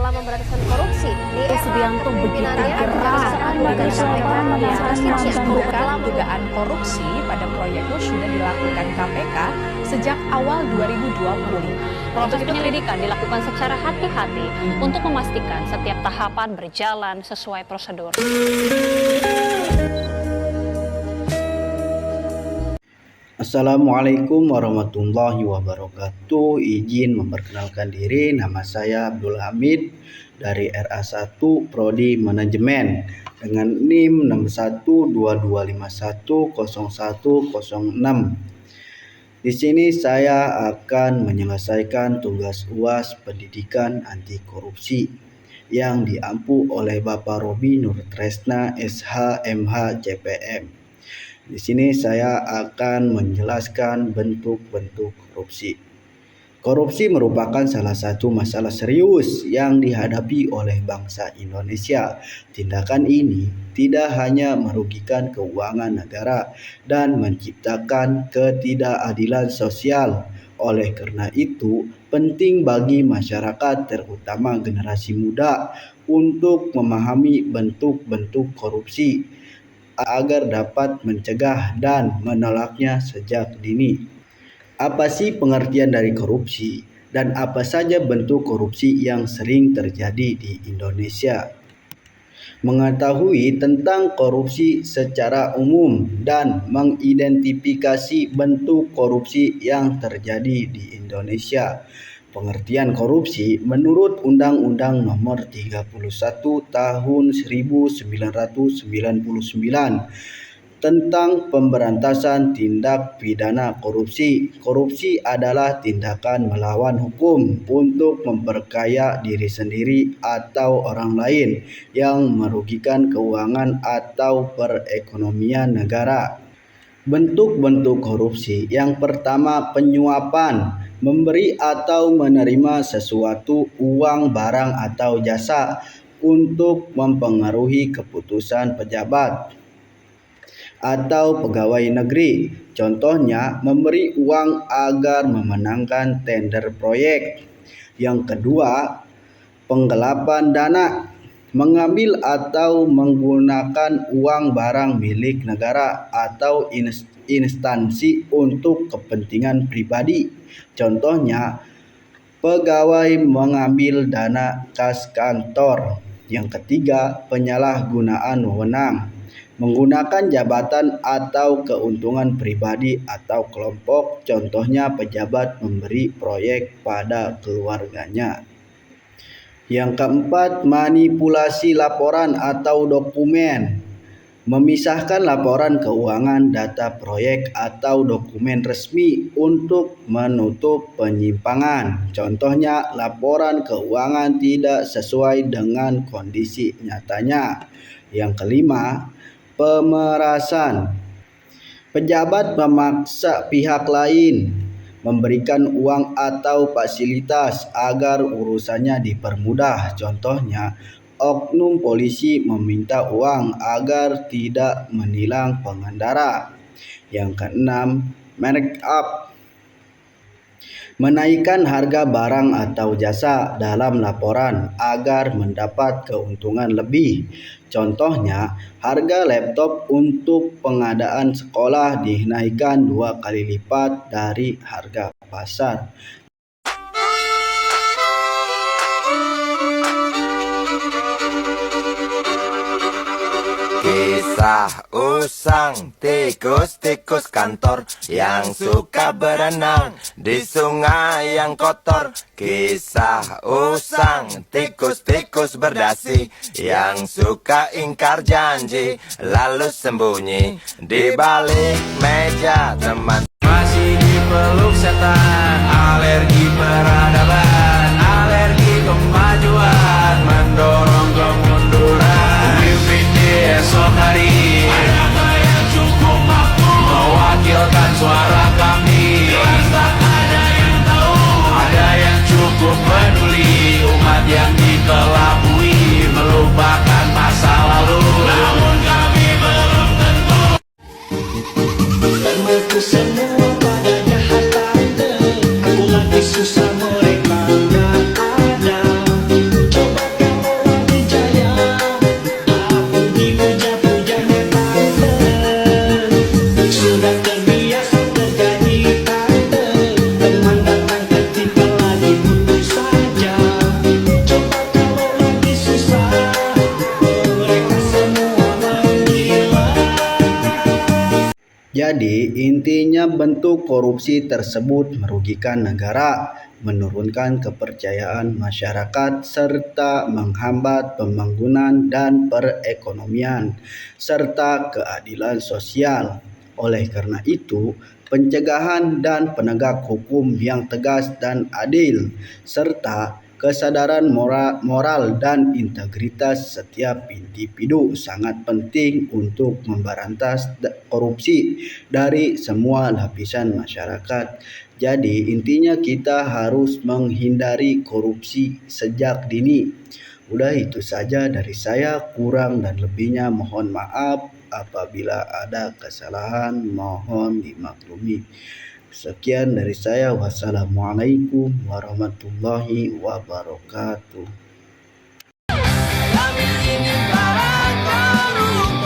Kepala Pemberantasan Korupsi di era Subianto begitu kepemimpinannya mengungkap dugaan korupsi pada proyek sudah dilakukan KPK sejak awal 2020. Proses penyelidikan dilakukan secara hati-hati untuk memastikan setiap tahapan berjalan sesuai prosedur. Assalamualaikum warahmatullahi wabarakatuh. Izin memperkenalkan diri, nama saya Abdul Hamid dari RA1 Prodi Manajemen dengan NIM 6122510106. Di sini saya akan menyelesaikan tugas UAS Pendidikan Anti Korupsi yang diampu oleh Bapak Robi Nur Tresna SH MH CPM. Di sini saya akan menjelaskan bentuk-bentuk korupsi. Korupsi merupakan salah satu masalah serius yang dihadapi oleh bangsa Indonesia. Tindakan ini tidak hanya merugikan keuangan negara dan menciptakan ketidakadilan sosial. Oleh karena itu, penting bagi masyarakat, terutama generasi muda, untuk memahami bentuk-bentuk korupsi agar dapat mencegah dan menolaknya sejak dini. Apa sih pengertian dari korupsi dan apa saja bentuk korupsi yang sering terjadi di Indonesia? Mengetahui tentang korupsi secara umum dan mengidentifikasi bentuk korupsi yang terjadi di Indonesia. Pengertian korupsi menurut Undang-Undang Nomor 31 Tahun 1999 tentang pemberantasan tindak pidana korupsi. Korupsi adalah tindakan melawan hukum untuk memperkaya diri sendiri atau orang lain yang merugikan keuangan atau perekonomian negara. Bentuk-bentuk korupsi yang pertama, penyuapan, memberi atau menerima sesuatu, uang, barang, atau jasa untuk mempengaruhi keputusan pejabat atau pegawai negeri. Contohnya, memberi uang agar memenangkan tender proyek. Yang kedua, penggelapan dana, mengambil atau menggunakan uang barang milik negara atau instansi untuk kepentingan pribadi. Contohnya, pegawai mengambil dana kas kantor. Yang ketiga, penyalahgunaan wewenang, menggunakan jabatan atau keuntungan pribadi atau kelompok. Contohnya, pejabat memberi proyek pada keluarganya. Yang keempat, manipulasi laporan atau dokumen, memisahkan laporan keuangan, data proyek, atau dokumen resmi untuk menutup penyimpangan. Contohnya, laporan keuangan tidak sesuai dengan kondisi nyatanya. Yang kelima, pemerasan, pejabat memaksa pihak lain memberikan uang atau fasilitas agar urusannya dipermudah. Contohnya, oknum polisi meminta uang agar tidak menilang pengendara. Yang keenam, markup, menaikkan harga barang atau jasa dalam laporan agar mendapat keuntungan lebih. Contohnya, harga laptop untuk pengadaan sekolah dinaikkan 2 kali lipat dari harga pasar. Kisah usang tikus-tikus kantor yang suka berenang di sungai yang kotor. Kisah usang tikus-tikus berdasi yang suka ingkar janji lalu sembunyi di balik meja teman. Masih dipeluk setan, alergi peradaban, alergi kemajuan, mendorong kemunduran. Pemimpin di esok hari, adakah yang cukup mampu mewakilkan suara kami? Jelas tak ada yang tahu, ada yang cukup peduli, umat yang dikelabui melupakan masa lalu. Namun kami belum tentu. Aku semua pada kejahatan, aku lagi susah mereka nggak ada. Coba Jadi intinya bentuk korupsi tersebut merugikan negara, menurunkan kepercayaan masyarakat, serta menghambat pembangunan dan perekonomian, serta keadilan sosial. Oleh karena itu, pencegahan dan penegak hukum yang tegas dan adil, serta kesadaran moral dan integritas setiap individu sangat penting untuk memberantas korupsi dari semua lapisan masyarakat. Jadi intinya kita harus menghindari korupsi sejak dini. Udah itu saja dari saya, kurang dan lebihnya mohon maaf. Apabila ada kesalahan mohon dimaklumi. Sekian dari saya. Wassalamualaikum warahmatullahi wabarakatuh. Kami ini para koruptor.